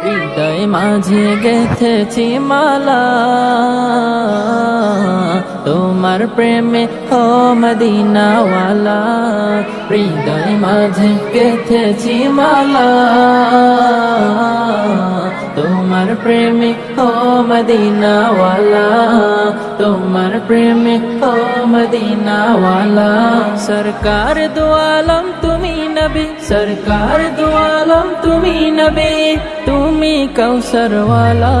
হৃদয় মাঝে গেথেছি মালা, তোমার প্রেমে ও মদিনাওয়ালা। হৃদয় মাঝে গেথেছি মালা, তোমার প্রেমে ও মদিনাওয়ালা, তোমার প্রেমে ও মদিনাওয়ালা। সরকার দো আলম তুমি নবী, সরকার দো আলম তুমি নবী, তুমি কৌসর ওয়ালা,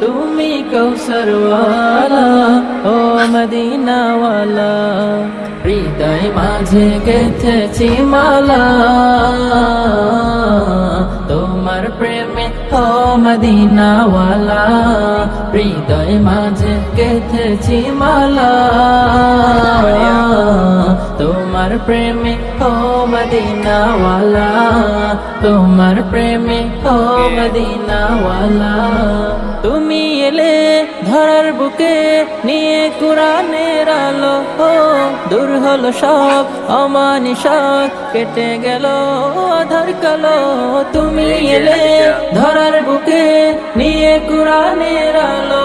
তুমি কৌসর ওয়ালা ও মদিনা ওয়ালা। হৃদয় মাঝে গেথেছি মালা, তোমার প্রেমে ও মদিনা ওয়ালা। হৃদয় মাঝে গেথেছি মালা, তোমার প্রেমে ও মদিনা ওয়ালা, তোমার প্রেমে ও মদিনা ওয়ালা। তুমি এলে ধরার বুকে নিয়ে কুরআনের আলো, দূর হলো সব অমানিসব, কেটে গেল আধার কালো। তুমি এলে ধরার বুকে নিয়ে কুরআনের আলো,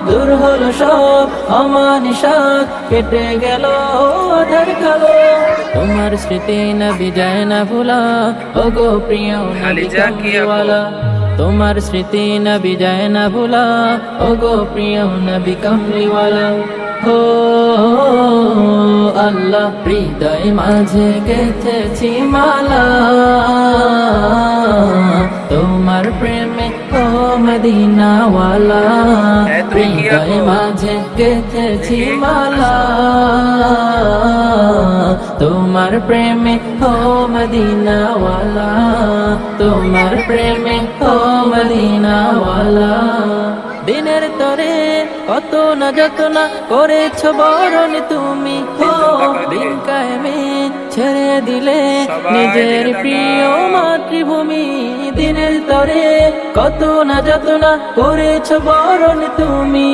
দূর হলো সব অমানিসব, কেটে গেল আধার কালো। তোমার স্মৃতি নবী যায় না ভোলা, ওগো প্রিয় নবী কামলিওয়ালা। তোমার স্মৃতি নবী যায় না ভোলা, ওগো প্রিয় নবী কামলিওয়ালা। ও আল্লাহ, হৃদয় মাঝে গেথেছি মালা, তোমার প্রেমে ও মদিনা ওয়ালা। হৃদয় মাঝে গেথেছি মালা, তোমার প্রেমে ও মদিনা ওয়ালা, তোমার প্রেমে ও মদিনা ওয়ালা। দিনের তরে কত না যতনা করেছ বরণ তুমি, দিন কায়েমে ছেড়ে দিলে নিজের প্রিয় মাতৃভূমি। দিনের তরে কত না যতনা করেছ বরণ তুমি।